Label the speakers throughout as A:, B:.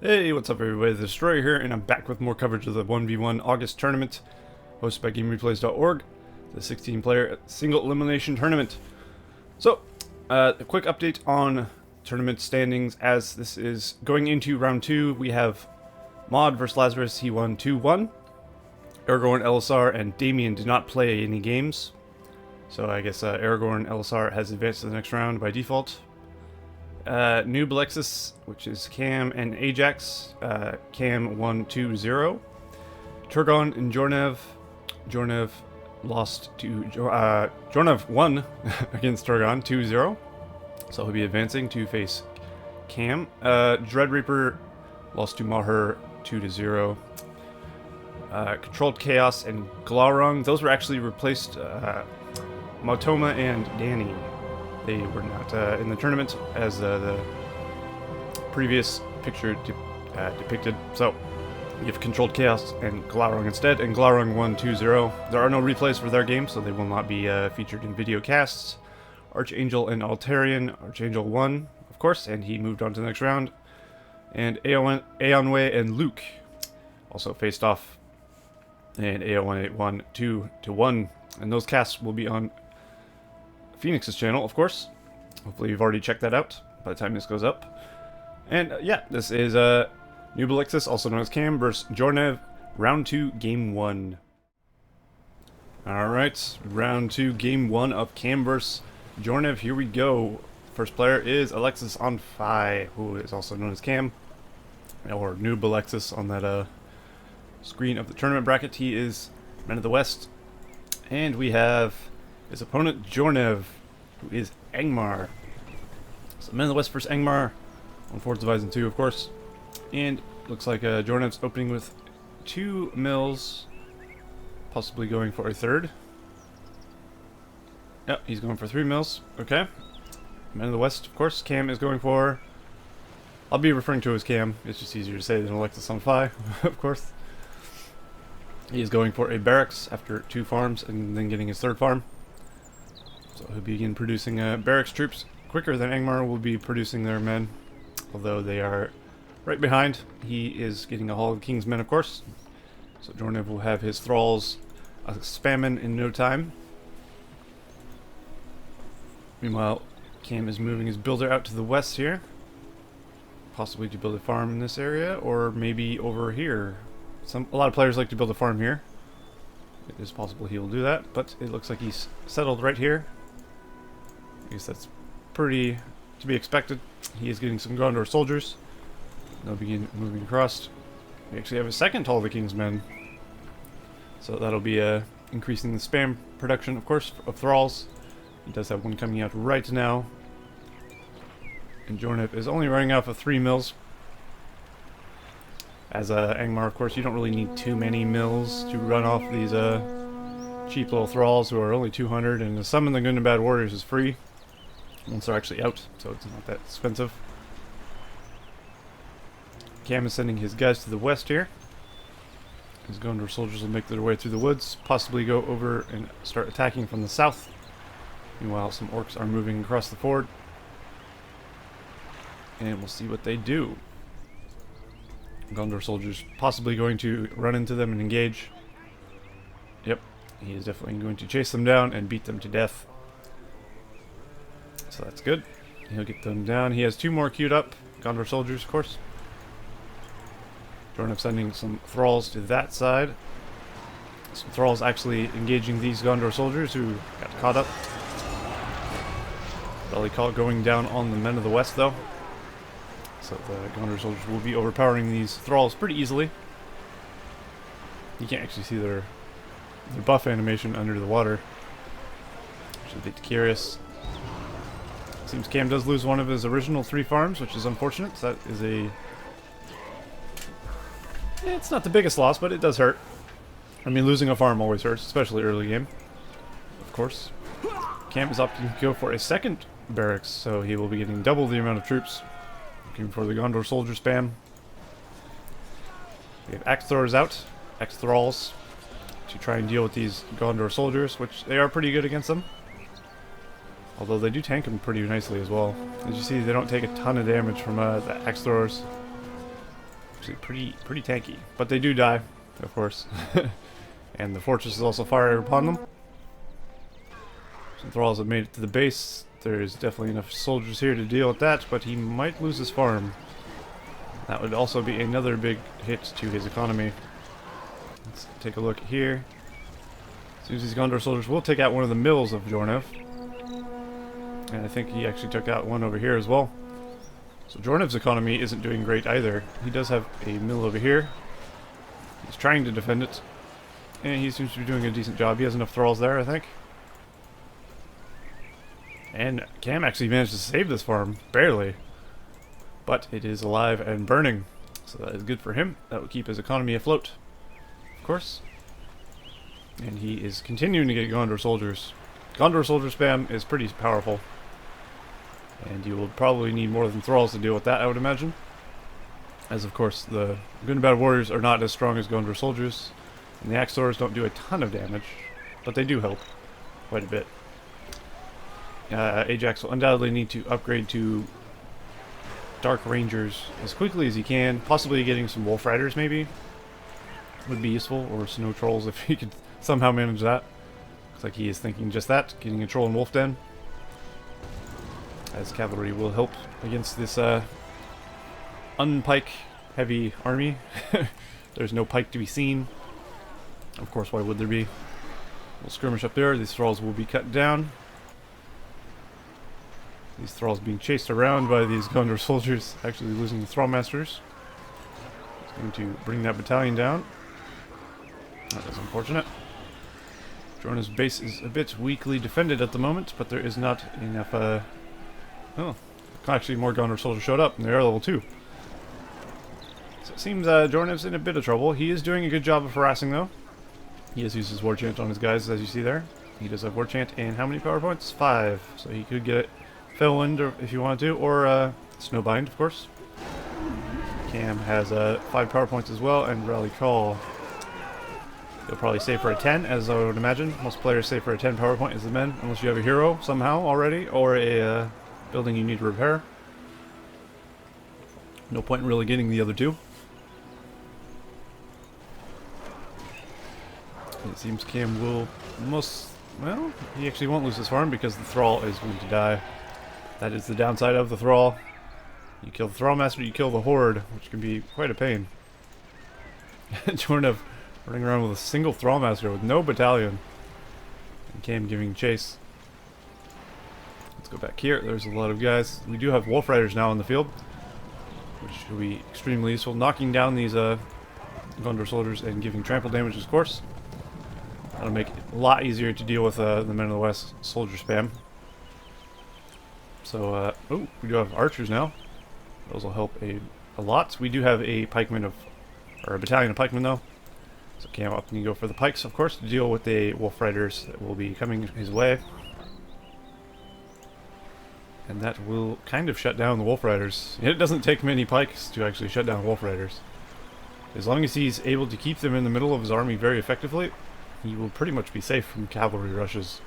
A: Hey, what's up everybody, the Destroyer here, and I'm back with more coverage of the 1v1 August tournament, hosted by GameReplays.org, the 16-player single elimination tournament. So, a quick update on tournament standings as this is going into round 2. We have Mod versus Lazarus, he won 2-1. Aragorn, LSR, and Damien did not play any games, so I guess Aragorn, LSR has advanced to the next round by default. Noob Alexis, which is Cam and Ajax. Cam won 2-0. Turgon and Jornev. Jornev lost to... Jornev won against Turgon 2-0. So he'll be advancing to face Cam. Dread Reaper lost to Maher 2-0. Controlled Chaos and Glaurung. Those were actually replaced. Motoma and Danny. They were not in the tournament as the previous picture depicted. So, we have Controlled Chaos and Glaurung instead, and Glaurung won 2-0. There are no replays for their game, so they will not be featured in video casts. Archangel and Altarian. Archangel won, of course, and he moved on to the next round. And Aonway and Luke also faced off, and Aonway won 2-1. And those casts will be on Phoenix's channel, of course. Hopefully you've already checked that out by the time this goes up. And yeah, this is Noob Alexis, also known as Cam, versus Jornev, round 2, game 1. Alright, round 2, game 1 of Cam versus Jornev. Here we go. First player is AlexisOnFi, who is also known as Cam, or Noob Alexis on that screen of the tournament bracket. He is Man of the West. And we have his opponent, Jornev, who is Angmar. So Man of the West versus Angmar on Forts of Isen II, of course. And looks like Jornev's opening with 2 mills, possibly going for a third. Yep, he's going for 3 mills. Okay. Man of the West, of course. Cam is going for... I'll be referring to him as Cam. It's just easier to say than AlexisOnFi, of course. He is going for a barracks after 2 farms and then getting his 3rd farm. So he'll begin producing barracks troops quicker than Angmar will be producing their men, although they are right behind. He is getting a Hall of King's men, of course. So Jornev will have his thralls spamming in no time. Meanwhile, Cam is moving his builder out to the west here, possibly to build a farm in this area, or maybe over here. A lot of players like to build a farm here. It is possible he will do that, but it looks like he's settled right here. I guess that's pretty to be expected. He is getting some Gondor soldiers. They'll begin moving across. We actually have a second Hall of the King's men. So that'll be increasing the spam production, of course, of thralls. He does have one coming out right now. And Jornev is only running off of 3 mills. As Angmar, of course, you don't really need too many mills to run off these cheap little thralls who are only 200, and to summon the good and bad warriors is free once they're actually out, so it's not that expensive. Cam is sending his guys to the west here. His Gondor soldiers will make their way through the woods, possibly go over and start attacking from the south. Meanwhile, some orcs are moving across the ford, and we'll see what they do. Gondor soldiers possibly going to run into them and engage. Yep, he is definitely going to chase them down and beat them to death. So that's good. He'll get them down. He has 2 more queued up. Gondor soldiers, of course. Jornev sending some thralls to that side. Some thralls actually engaging these Gondor soldiers who got caught up. Belly call going down on the Men of the West, though. So the Gondor soldiers will be overpowering these thralls pretty easily. You can't actually see their buff animation under the water, which is a bit curious. Seems Cam does lose one of his original 3 farms, which is unfortunate. So that is a... It's not the biggest loss, but it does hurt. I mean, losing a farm always hurts, especially early game, of course. Cam is opting to go for a 2nd barracks, so he will be getting double the amount of troops. Looking for the Gondor soldier spam. We have axe throwers out, axe thralls, to try and deal with these Gondor soldiers, which they are pretty good against them. Although they do tank them pretty nicely as well. As you see, they don't take a ton of damage from the axe throwers. actually pretty tanky. But they do die, of course. And the fortress is also fired upon them. Some thralls have made it to the base. There's definitely enough soldiers here to deal with that, but he might lose his farm. That would also be another big hit to his economy. Let's take a look here. As soon as these Gondor soldiers will take out one of the mills of Jornev. And I think he actually took out one over here as well. So Jornev's economy isn't doing great either. He does have a mill over here. He's trying to defend it. And he seems to be doing a decent job. He has enough thralls there, I think. And Cam actually managed to save this farm. Barely. But it is alive and burning. So that is good for him. That will keep his economy afloat. Of course. And he is continuing to get Gondor soldiers. Gondor soldier spam is pretty powerful. And you will probably need more than thralls to deal with that, I would imagine. As of course, the good and bad warriors are not as strong as Gondor soldiers. And the axe throwers don't do a ton of damage. But they do help quite a bit. Ajax will undoubtedly need to upgrade to Dark Rangers as quickly as he can. Possibly getting some Wolf Riders, maybe, would be useful. Or Snow Trolls, if he could somehow manage that. Looks like he is thinking just that, getting a Troll and Wolf Den. As cavalry will help against this unpike heavy army. There's no pike to be seen. Of course, why would there be? We'll skirmish up there. These thralls will be cut down. These thralls being chased around by these Gondor soldiers, actually losing the thrall masters. He's going to bring that battalion down. That is unfortunate. Jornev's base is a bit weakly defended at the moment, but there is not enough, oh, actually more Gondor soldiers showed up, and they are level 2. So it seems Jornev's in a bit of trouble. He is doing a good job of harassing, though. He has used his war chant on his guys, as you see there. He does have war chant, and how many power points? 5. So he could get it. Fellwind if you want to, or Snowbind, of course. Cam has 5 power points as well, and Rally Call. He'll probably save for a 10, as I would imagine. Most players save for a 10 power point as the men, unless you have a hero somehow already, or a building you need to repair. No point in really getting the other 2. It seems Cam will well, he actually won't lose his farm because the Thrall is going to die. That is the downside of the Thrall. You kill the Thrall Master, you kill the Horde, which can be quite a pain. Jornev running around with a single Thrall Master with no battalion. And Cam giving chase. Let's go back here. There's a lot of guys. We do have Wolf Riders now in the field, which will be extremely useful. Knocking down these Gondor soldiers and giving trample damage, of course. That'll make it a lot easier to deal with the Men of the West soldier spam. So, oh, we do have archers now. Those will help a lot. We do have a pikeman or a battalion of pikemen though. So Cam up and you go for the pikes, of course, to deal with the Wolf Riders that will be coming his way. And that will kind of shut down the Wolf Riders. It doesn't take many pikes to actually shut down Wolf Riders. As long as he's able to keep them in the middle of his army very effectively, he will pretty much be safe from cavalry rushes.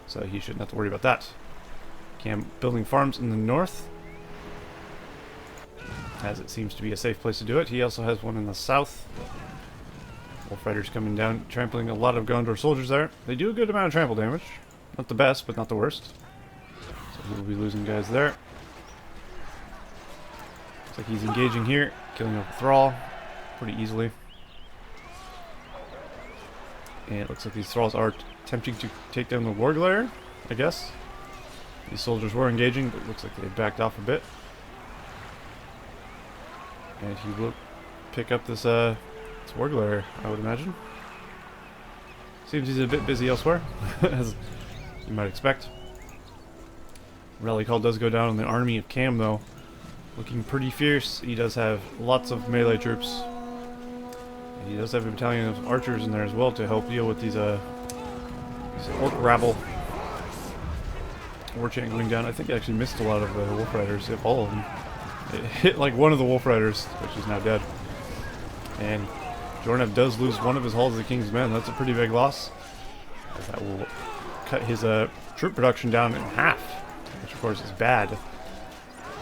A: So he shouldn't have to worry about that. Cam building farms in the north, as it seems to be a safe place to do it. He also has one in the south. Wolf Riders coming down, trampling a lot of Gondor soldiers there. They do a good amount of trample damage. Not the best, but not the worst. So we'll be losing guys there. Looks like he's engaging here, killing off a Thrall pretty easily. And it looks like these Thralls are attempting to take down the Warglare, I guess. These soldiers were engaging, but it looks like they backed off a bit. And he will pick up this Warglare, I would imagine. Seems he's a bit busy elsewhere, as you might expect. Rally Call does go down on the army of Cam, though. Looking pretty fierce. He does have lots of melee troops. And he does have a battalion of archers in there as well to help deal with these orc rabble. War chant going down. I think it actually missed a lot of the Wolf Riders, if all of them. It hit like one of the Wolf Riders, which is now dead. And Jornev does lose one of his Halls of the King's Men. That's a pretty big loss, as that will cut his troop production down in half, which of course is bad.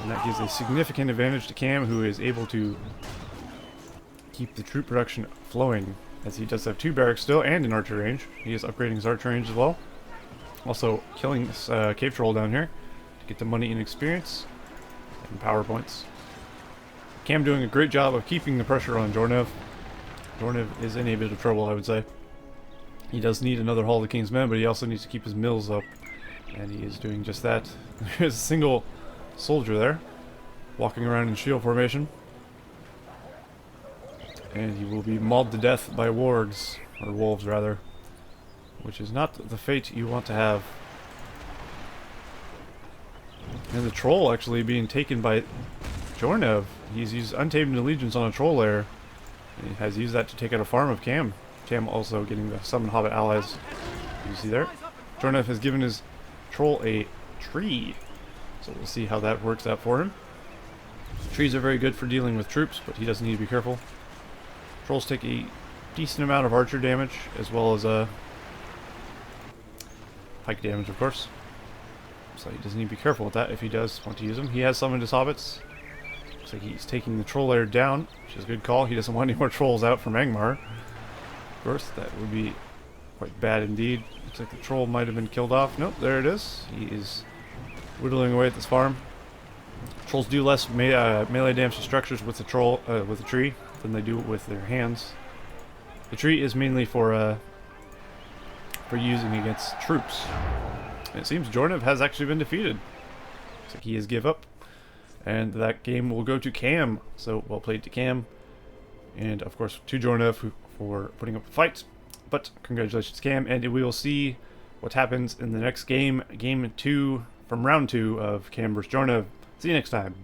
A: And that gives a significant advantage to Cam, who is able to keep the troop production flowing, as he does have 2 barracks still and an archer range. He is upgrading his archer range as well. Also killing this cave troll down here to get the money and experience and power points. Cam doing a great job of keeping the pressure on Jornev. Jornev is in a bit of trouble, I would say. He does need another Hall of the King's Men, but he also needs to keep his mills up. And he is doing just that. There's a single soldier there, walking around in shield formation. And he will be mauled to death by wargs, or wolves rather. Which is not the fate you want to have. And the troll actually being taken by Jornev. He's used Untamed Allegiance on a troll lair. He has used that to take out a farm of Cam. Cam also getting the Summon Hobbit allies. You see there? Jornev has given his troll a tree. So we'll see how that works out for him. Trees are very good for dealing with troops, but he does need to be careful. Trolls take a decent amount of archer damage, as well as pike damage, of course. So he does need to be careful with that if he does want to use them. He has summoned his hobbits. Looks like he's taking the troll lair down, which is a good call. He doesn't want any more trolls out from Angmar. Of course, that would be quite bad indeed. Looks like the troll might have been killed off. Nope, there it is. He is whittling away at this farm. Trolls do less melee damage to structures with the tree than they do with their hands. The tree is mainly for using against troops. And it seems Jornev has actually been defeated. Looks like he has give up. And that game will go to Cam. So well played to Cam. And of course to Jornev for putting up a fight. But congratulations Cam, and we will see what happens in the next game. Game 2 from round 2 of Cam vs Jornev. See you next time.